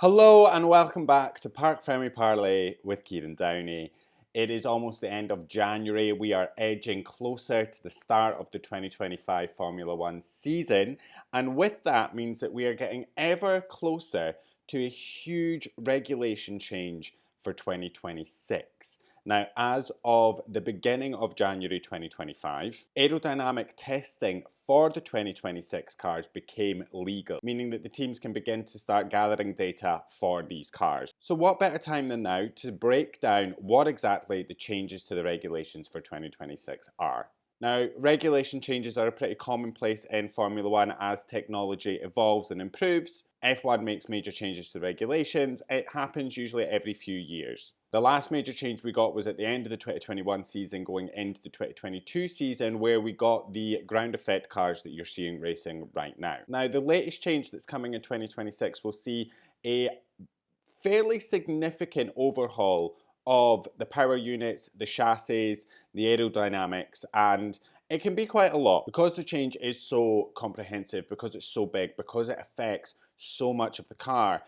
Hello and welcome back to Parc, Ferme, Parlay with Kieran Downey. It is almost the end of January. We are edging closer to the start of the 2025 Formula One season, and with that means that we are getting ever closer to a huge regulation change for 2026. Now, as of the beginning of January 2025, aerodynamic testing for the 2026 cars became legal, meaning that the teams can begin to start gathering data for these cars. So what better time than now to break down what exactly the changes to the regulations for 2026 are. Now, regulation changes are a pretty commonplace in Formula One as technology evolves and improves. F1 makes major changes to the regulations. It happens usually every few years. The last major change we got was at the end of the 2021 season going into the 2022 season, where we got the ground effect cars that you're seeing racing right now. Now, the latest change that's coming in 2026 will see a fairly significant overhaul of the power units, the chassis, the aerodynamics, and it can be quite a lot because the change is so comprehensive, because it's so big, because it affects so much of the car.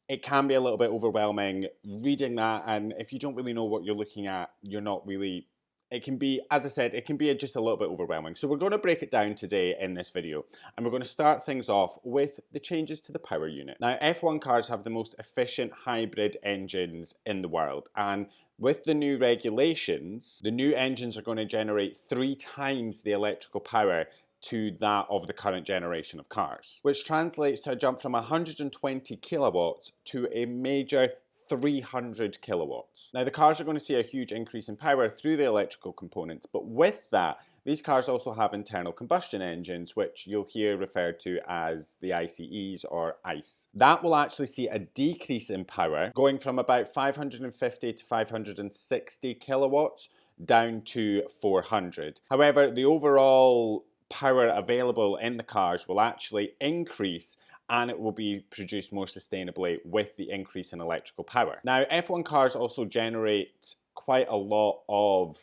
It can be a little bit overwhelming reading that, and if you don't really know what you're looking at, you're not really... It can be, as I said, it can be just a little bit overwhelming. So we're going to break it down today in this video, and we're going to start things off with the changes to the power unit. Now, F1 cars have the most efficient hybrid engines in the world, and with the new regulations, the new engines are going to generate 3 times the electrical power to that of the current generation of cars, which translates to a jump from 120 kilowatts to a major 300 kilowatts. Now, the cars are going to see a huge increase in power through the electrical components, but with that, these cars also have internal combustion engines, which you'll hear referred to as the ICEs or ICE. That will actually see a decrease in power, going from about 550 to 560 kilowatts down to 400. However, the overall power available in the cars will actually increase, and it will be produced more sustainably with the increase in electrical power. Now, F1 cars also generate quite a lot of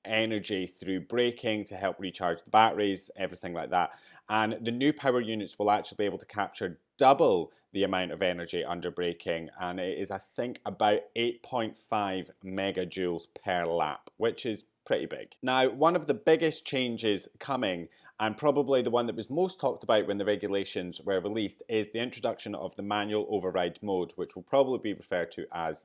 energy through braking to help recharge the batteries, everything like that. And the new power units will actually be able to capture double the amount of energy under braking, and it is, I think, about 8.5 megajoules per lap, which is pretty big. Now, one of the biggest changes coming, and probably the one that was most talked about when the regulations were released, is the introduction of the manual override mode, which will probably be referred to as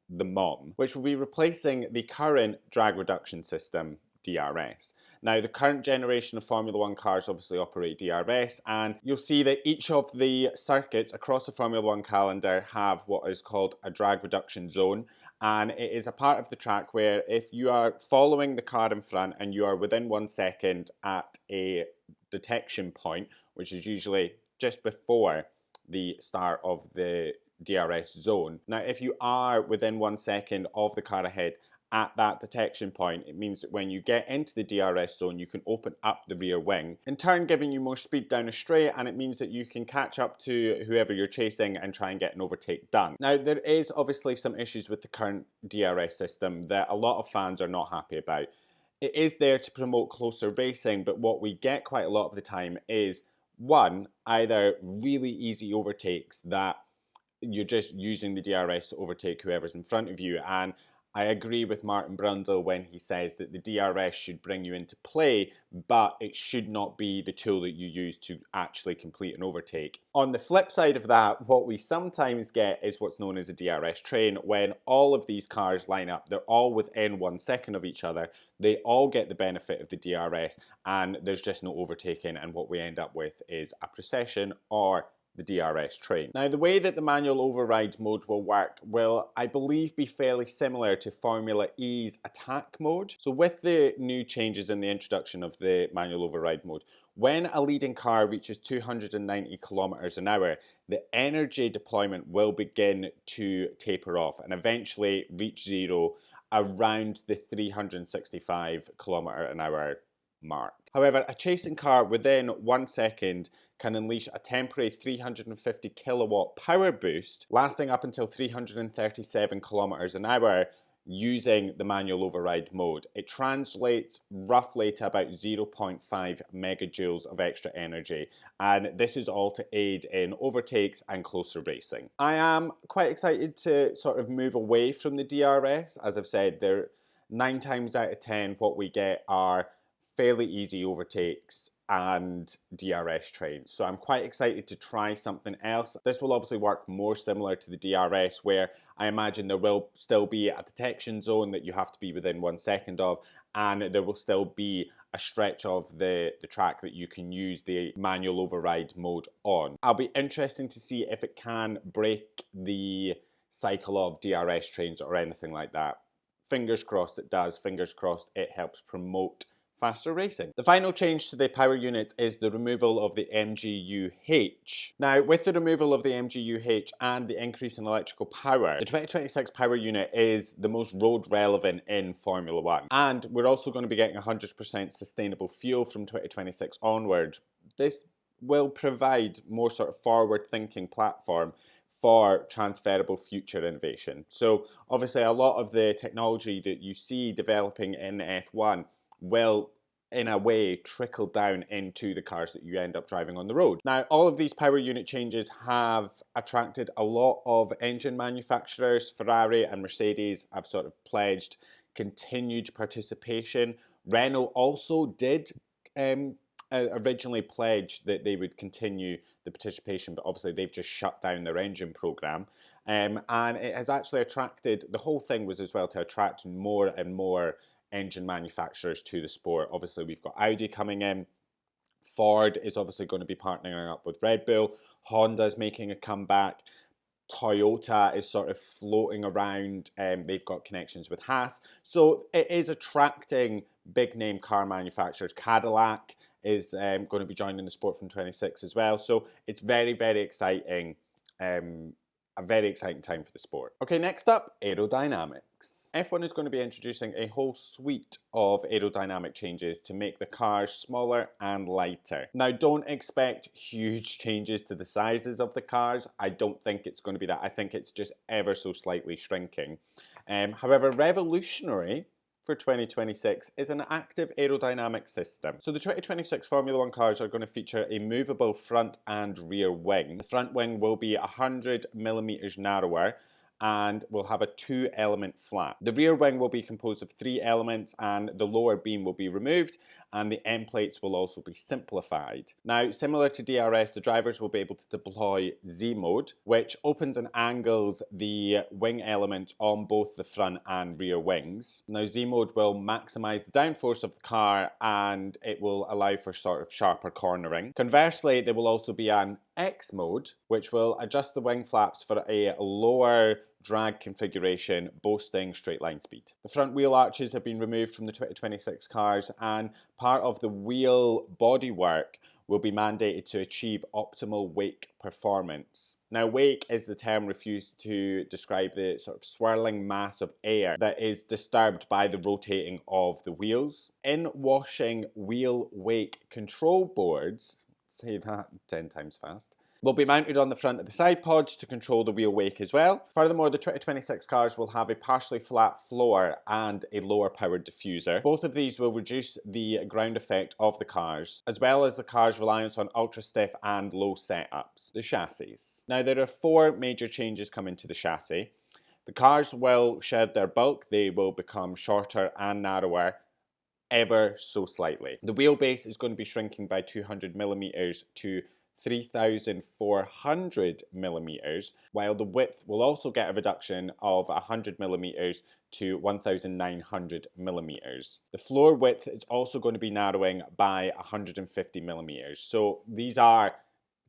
the MOM, which will be replacing the current drag reduction system, DRS. Now, the current generation of Formula One cars obviously operate DRS, and you'll see that each of the circuits across the Formula One calendar have what is called a drag reduction zone, and it is a part of the track where if you are following the car in front and you are within 1 second at a detection point, which is usually just before the start of the DRS zone. Now, if you are within 1 second of the car ahead at that detection point, it means that when you get into the DRS zone, you can open up the rear wing, in turn giving you more speed down a straight, and it means that you can catch up to whoever you're chasing and try and get an overtake done. Now, there is obviously some issues with the current DRS system that a lot of fans are not happy about. It is there to promote closer racing, but what we get quite a lot of the time is, one, either really easy overtakes that you're just using the DRS to overtake whoever's in front of you, and I agree with Martin Brundle when he says that the DRS should bring you into play, but it should not be the tool that you use to actually complete an overtake. On the flip side of that, what we sometimes get is what's known as a DRS train. When all of these cars line up, they're all within 1 second of each other, they all get the benefit of the DRS, and there's just no overtaking, and what we end up with is a procession or the DRS train. Now, the way that the manual override mode will work will, I believe, be fairly similar to Formula E's attack mode. So with the new changes in the introduction of the manual override mode, when a leading car reaches 290 kilometers an hour, the energy deployment will begin to taper off and eventually reach zero around the 365 kilometer an hour mark. However, a chasing car within 1 second can unleash a temporary 350 kilowatt power boost lasting up until 337 kilometers an hour using the manual override mode. It translates roughly to about 0.5 megajoules of extra energy, and this is all to aid in overtakes and closer racing. I am quite excited to sort of move away from the DRS. As I've said, they're 9 times out of 10 what we get are fairly easy overtakes and DRS trains. So I'm quite excited to try something else. This will obviously work more similar to the DRS, where I imagine there will still be a detection zone that you have to be within 1 second of, and there will still be a stretch of the track that you can use the manual override mode on. I'll be interested to see if it can break the cycle of DRS trains or anything like that. Fingers crossed it does. Fingers crossed it helps promote faster racing. The final change to the power units is the removal of the MGU-H. Now, with the removal of the MGU-H and the increase in electrical power, the 2026 power unit is the most road relevant in Formula One. And we're also going to be getting 100% sustainable fuel from 2026 onward. This will provide more sort of forward-thinking platform for transferable future innovation. So obviously a lot of the technology that you see developing in F1 will in a way trickle down into the cars that you end up driving on the road. Now, all of these power unit changes have attracted a lot of engine manufacturers. Ferrari and Mercedes have sort of pledged continued participation. Renault also did originally pledge that they would continue the participation, but obviously they've just shut down their engine program. And it has actually attracted, the whole thing was as well to attract more and more engine manufacturers to the sport. Obviously we've got Audi coming in, Ford is obviously going to be partnering up with Red Bull, Honda's making a comeback, Toyota is sort of floating around, they've got connections with Haas, so it is attracting big name car manufacturers. Cadillac is going to be joining the sport from 26 as well, so it's very, very exciting. A very exciting time for the sport. Okay, next up, aerodynamics. F1 is going to be introducing a whole suite of aerodynamic changes to make the cars smaller and lighter. Now, don't expect huge changes to the sizes of the cars. I don't think it's going to be that. I think it's just ever so slightly shrinking. However, revolutionary for 2026 is an active aerodynamic system. So the 2026 Formula One cars are going to feature a movable front and rear wing. The front wing will be 100 millimeters narrower and will have a 2-element flap. The rear wing will be composed of 3 elements, and the lower beam will be removed, and the end plates will also be simplified. Now, similar to DRS, the drivers will be able to deploy Z mode, which opens and angles the wing element on both the front and rear wings. Now, Z mode will maximize the downforce of the car, and it will allow for sort of sharper cornering. Conversely, there will also be an X mode, which will adjust the wing flaps for a lower drag configuration, boasting straight line speed. The front wheel arches have been removed from the 2026 cars, and part of the wheel bodywork will be mandated to achieve optimal wake performance. Now, wake is the term refused to describe the sort of swirling mass of air that is disturbed by the rotating of the wheels. In washing wheel wake control boards, say that 10 times fast, will be mounted on the front of the side pods to control the wheel wake as well. Furthermore, the 2026 cars will have a partially flat floor and a lower powered diffuser. Both of these will reduce the ground effect of the cars, as well as the car's reliance on ultra stiff and low setups. The chassis. Now, there are 4 major changes coming to the chassis. The cars will shed their bulk, they will become shorter and narrower, ever so slightly. The wheelbase is going to be shrinking by 200 millimeters to 3,400 millimeters, while the width will also get a reduction of 100 millimeters to 1,900 millimeters. The floor width is also going to be narrowing by 150 millimeters. So these are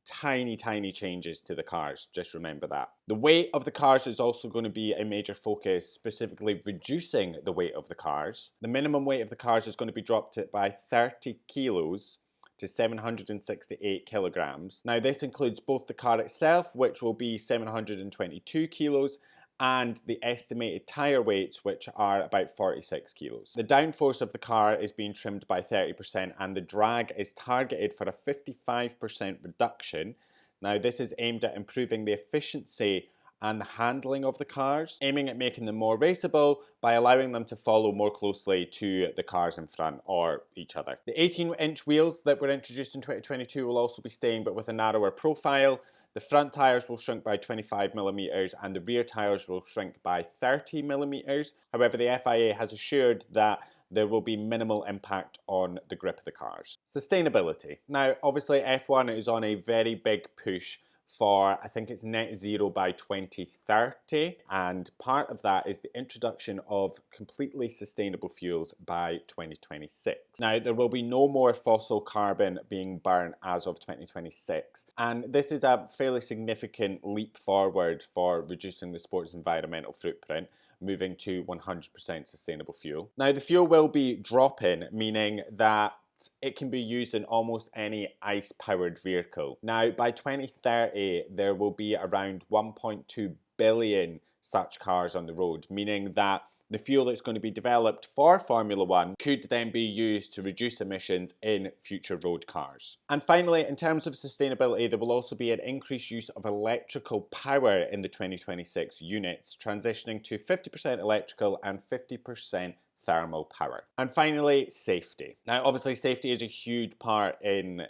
tiny, tiny changes to the cars, just remember that. The weight of the cars is also going to be a major focus, specifically reducing the weight of the cars. The minimum weight of the cars is going to be dropped by 30 kilos to 768 kilograms. Now, this includes both the car itself, which will be 722 kilos, and the estimated tyre weights, which are about 46 kilos. The downforce of the car is being trimmed by 30%, and the drag is targeted for a 55% reduction. Now, this is aimed at improving the efficiency and the handling of the cars, aiming at making them more raceable by allowing them to follow more closely to the cars in front or each other. The 18-inch wheels that were introduced in 2022 will also be staying, but with a narrower profile. The front tyres will shrink by 25mm and the rear tyres will shrink by 30mm. However, the FIA has assured that there will be minimal impact on the grip of the cars. Sustainability. Now, obviously F1 is on a very big push for, I think it's net zero by 2030, and part of that is the introduction of completely sustainable fuels by 2026. Now, there will be no more fossil carbon being burned as of 2026, and this is a fairly significant leap forward for reducing the sport's environmental footprint, moving to 100% sustainable fuel. Now, the fuel will be drop-in, meaning that it can be used in almost any ICE-powered vehicle. Now, by 2030, there will be around 1.2 billion such cars on the road, meaning that the fuel that's going to be developed for Formula One could then be used to reduce emissions in future road cars. And finally, in terms of sustainability, there will also be an increased use of electrical power in the 2026 units, transitioning to 50% electrical and 50% thermal power. And finally, safety. Now, obviously, safety is a huge part in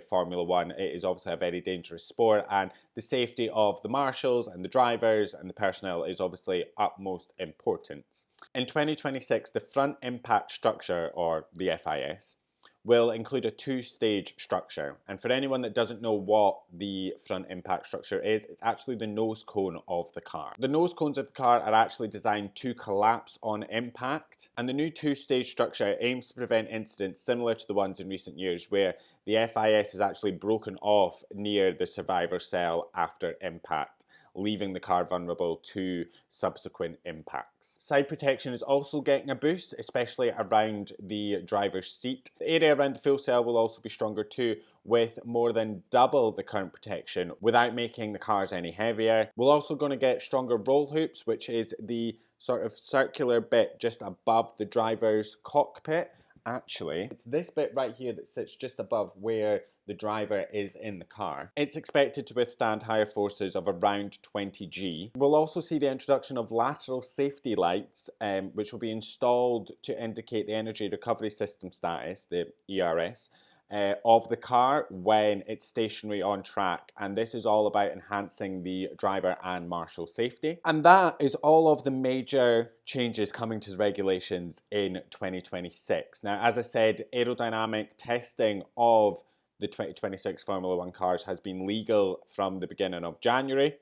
Formula One. It is obviously a very dangerous sport, and the safety of the marshals and the drivers and the personnel is obviously utmost importance. In 2026, the front impact structure, or the FIS, will include a two-stage structure. And for anyone that doesn't know what the front impact structure is, it's actually the nose cone of the car. The nose cones of the car are actually designed to collapse on impact, and the new two-stage structure aims to prevent incidents similar to the ones in recent years where the FIS is actually broken off near the survivor cell after impact, leaving the car vulnerable to subsequent impacts. Side protection is also getting a boost, especially around the driver's seat. The area around the fuel cell will also be stronger too, with more than double the current protection without making the cars any heavier. We're also going to get stronger roll hoops, which is the sort of circular bit just above the driver's cockpit. Actually, it's this bit right here that sits just above where the driver is in the car. It's expected to withstand higher forces of around 20 G. We'll also see the introduction of lateral safety lights, which will be installed to indicate the energy recovery system status, the ERS, of the car when it's stationary on track, and this is all about enhancing the driver and marshal safety. And that is all of the major changes coming to the regulations in 2026. Now, as I said, aerodynamic testing of the 2026 Formula One cars has been legal from the beginning of January.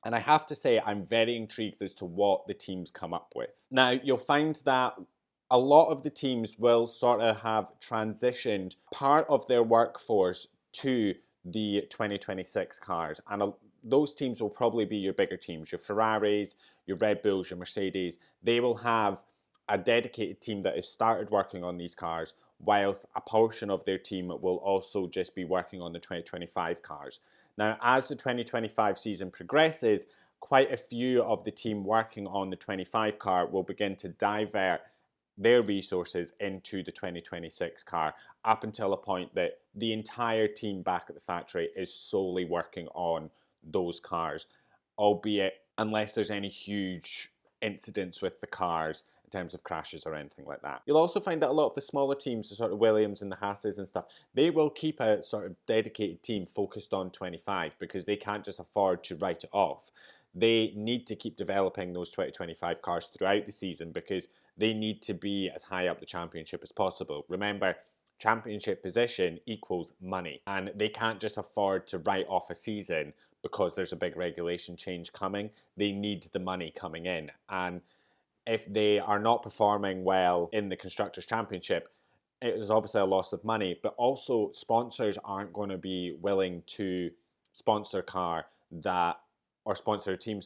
And I have to say, I'm very intrigued as to what the teams come up with. Now, you'll find that a lot of the teams will sort of have transitioned part of their workforce to the 2026 cars. And those teams will probably be your bigger teams, your Ferraris, your Red Bulls, your Mercedes. They will have a dedicated team that has started working on these cars, whilst a portion of their team will also just be working on the 2025 cars. Now, as the 2025 season progresses, quite a few of the team working on the 25 car will begin to divert their resources into the 2026 car, up until a point that the entire team back at the factory is solely working on those cars, albeit unless there's any huge incidents with the cars in terms of crashes or anything like that. You'll also find that a lot of the smaller teams, the sort of Williams and the Haas's and stuff, they will keep a sort of dedicated team focused on 25 because they can't just afford to write it off. They need to keep developing those 2025 cars throughout the season because they need to be as high up the championship as possible. Remember, championship position equals money, and they can't just afford to write off a season because there's a big regulation change coming. They need the money coming in, and if they are not performing well in the Constructors' Championship, it is obviously a loss of money, but also sponsors aren't going to be willing to sponsor sponsor a team,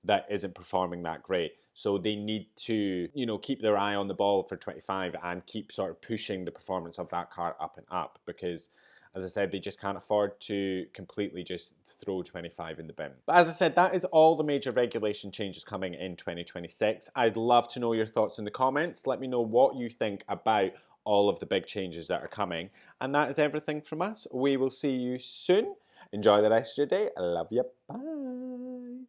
that isn't performing that great. So they need to, keep their eye on the ball for 25 and keep sort of pushing the performance of that car up and up because, as I said, they just can't afford to completely just throw 25 in the bin. But as I said, that is all the major regulation changes coming in 2026. I'd love to know your thoughts in the comments. Let me know what you think about all of the big changes that are coming. And that is everything from us. We will see you soon. Enjoy the rest of your day. I love you. Bye.